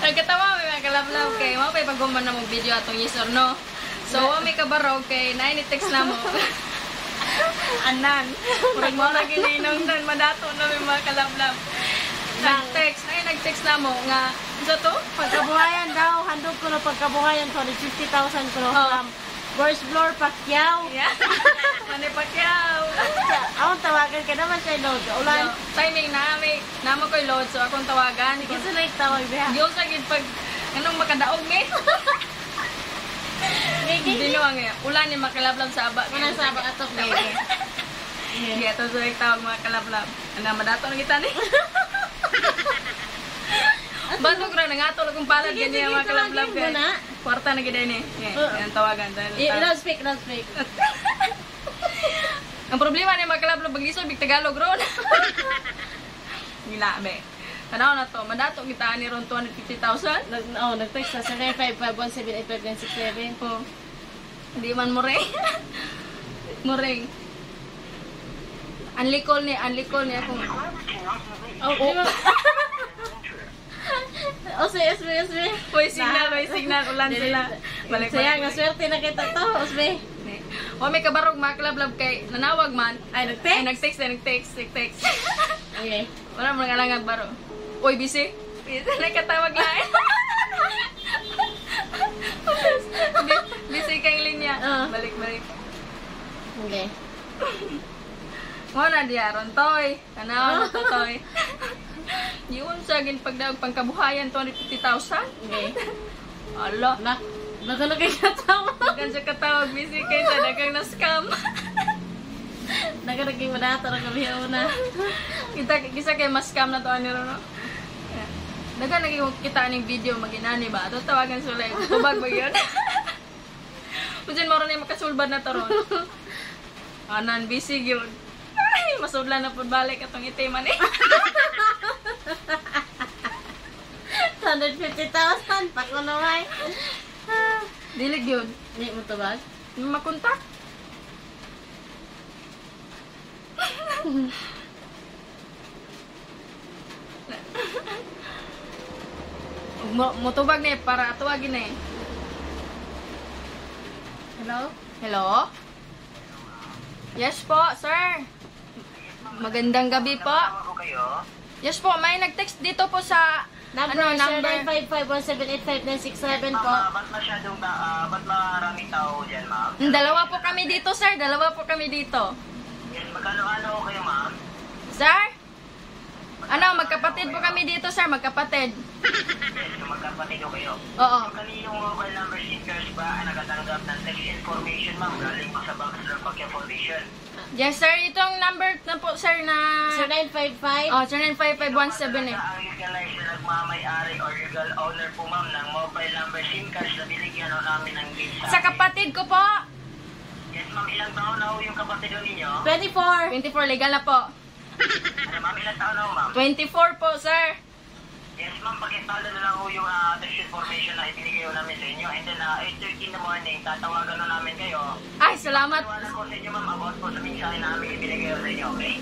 Nagkatawa may mga kalablaw kay mo pa pagguman na mong video atong yes or no. So may kabarog kay na text na mo. Anan. Murag mo ra gininong nan madato na may mga kalablaw. Nag-text na mo nga sa to Pagkabuhayan daw, handog ko na pagkabuhayan ko 50,000 ko from First Floor Pacquiao. Yeah. Mani Pacquiao. Akong tawagan ka naman siya, Lord. Ulan. Timing na mo ko'y load so akong tawagan. Sige sa like tawag biya. Yung sagid pag anong makadaog eh. Hindi naman nga. Ulan ni makalablam sa aba. Manang sa aba atok na yun. Hindi ito sa tawag mga kalablam. Ano, madato na kita ni. Bandog ra nangatol akong palad ganyan mga kalablam. Kwarta na gid ni. Yan tawagan. Loudspeak. Ang problema ni mga kalablam pag-isog big Tagalog ron. Gila be. Tanaw na to, madato kita ni ron 250,000. Nag-text sa 755-178-5967. Oh. Hindi man mo ring. Unlicol ni akong. Osbe. May signal, ulan sila. Balik. Saya nga swerte na kita to, Osbe. O may kabarog mga klablab kay nanawag man. Ay, nag-text? Nag-text. Okay. Wala mo nang baro. Uy, busy. Nakatawag lang. Busy kang linya. Balik. Okay. Mo na diaron toy. Kanaw na to toy. Yun sa gin pagdaog pangkabuhayan 250,000. Okay. Ala. Nagalog kay katawag. Dagan sa katawag busy kay sa dagang na scam. Nagalog kay madato ra gabi una. Kita kay mas scam na to ani ro no. Dagan naging kita ning video maginani ba? Ato tawagan sila. Tubag ba yun? Mujin mo ron ay makasulbad na to ron. Anan busy gyud. Ay, masudlan na pud balik atong itiman eh. 150,000 pa ko na may. Dilig yun. Hindi mo tubag? Makontak. Mutubag na eh, para tuwagin na eh. Hello? Yes po, sir. Magandang gabi po. Yes po, may nag-text dito po sa Number number 0955-178-5967 po. Ba't masyadong, ba't maraming tao dyan, ma'am? Dalawa po kami dito, sir. Yes, magkano-ano kayo, ma'am? Sir? Magkapatid po kami dito, sir. Magkapatid. Yes, kung magkapatid o kayo. Oo. Yung kaninong mobile number seekers ba ay nakatanggap ng text information, ma'am, galing mo sa Baxter Pacquiao Foundation? Yes, sir. Itong number na po, sir, na... 0955. Oh, 095517 eh. Ang legalized na nagmamayari or legal owner po, ma'am, ng mobile number SIM cards na binigyan namin ng gift Sa kapatid ko po. Yes, ma'am, ilang taon na ho yung kapatid ninyo? 24. 24, legal na po. Ano, ma'am, ilang taon na ho, ma'am? 24 po, sir. Yes, ma'am, pakitalo na lang ho yung text information na ibinigay namin sa inyo. And then, 8:30 in the morning, tatawagan na namin kayo. Ay, salamat. Tawagan ko sa inyo, ma'am, about po sa mensahe namin ibinigay sa inyo, okay?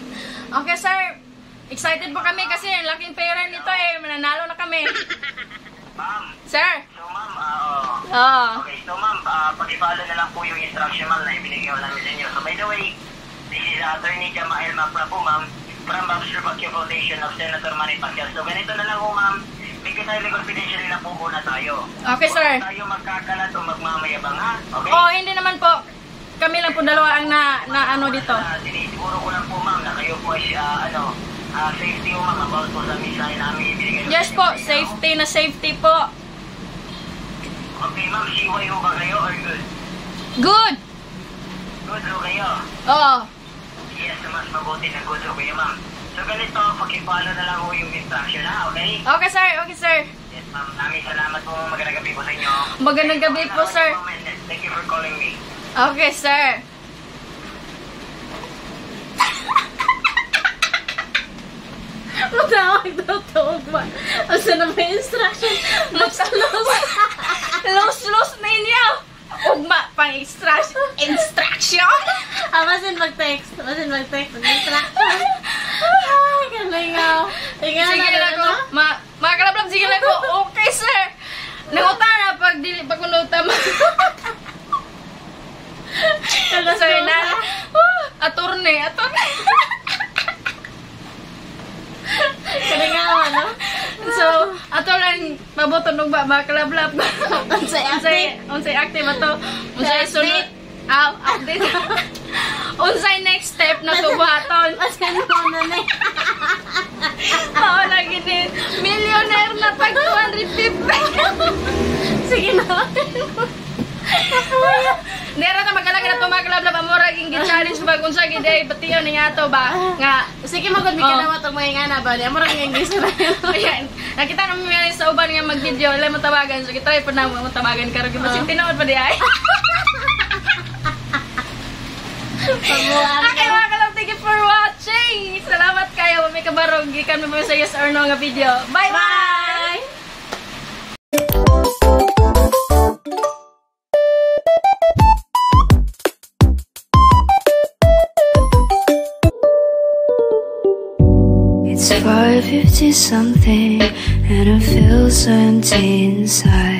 Okay, sir. Excited po kami kasi ang laking pera nito eh. Mananalo na kami. Ma'am, Sir. so ma'am, Oo. okay, so ma'am, pakipollow na lang po yung instruction, ma'am, na ibinigay namin sa inyo. So by the way, this is Attorney Jamael Macra po, ma'am, from Baxter Pacquiao Foundation of Senator Manny Pacquiao. So ganito na lang po, ma'am, may kinayli confidentially na po muna tayo. Okay, sir. Huwag tayo magkakalat o magmamayabang, ha? Okay? Oh, hindi naman po. Kami lang po dalawa ang na ano dito. Sinisiguro ko lang po, ma'am, na kayo po ay, safety po, ma'am, about po sa mensahe namin ibinigay. Yes po, safety po. Okay, ma'am, CY ho ba kayo or good? Good. Good ho kayo? Oo. Yes, mas mabuti na good ho kayo, ma'am. So ganito, pakipollow na lang ho yung instruction, ha? Okay? Okay, sir. Yes, ma'am. Maraming salamat po. Magandang gabi po sa inyo. Magandang gabi po, sir. Thank you for calling me. Okay, sir. Matawag daw tawag ba? Asa na may instruction? Los na inyo. Ugma pang instruction. Masin mag-text. Mag-instruction. Ay, galing ako. Tingnan Sige na na ko. Mga kalablab, sige na ko. Okay, sir. Nangutan na pag kunutama. So, na. Attorney. Kalingawan, no? So, ato lang mabuton og mga kalablab. Unsay active ato. Unsay sunod. Update. Unsay next step na tubuhaton. Masan mo na na. Oo, lagi din. Millionaire na pag 250. Sige na. Nera na magalang na tumaglablab amora ging gi-challenge bag unsa gid ay batiyo ni ato ba nga Sige magod mi kadawa tong mga ngana ba. Amo ra nga gisura. ayan nakita namin yan sa uban nga mag-video wala mo tawagan so try pa na mo tawagan karon gibasin tinuod pa di ay. Okay mga kalab, thank you for watching. Salamat kayo may kabarog gikan mo sa yes or no nga video. Bye bye. It's 5:50 something and I feel so empty inside.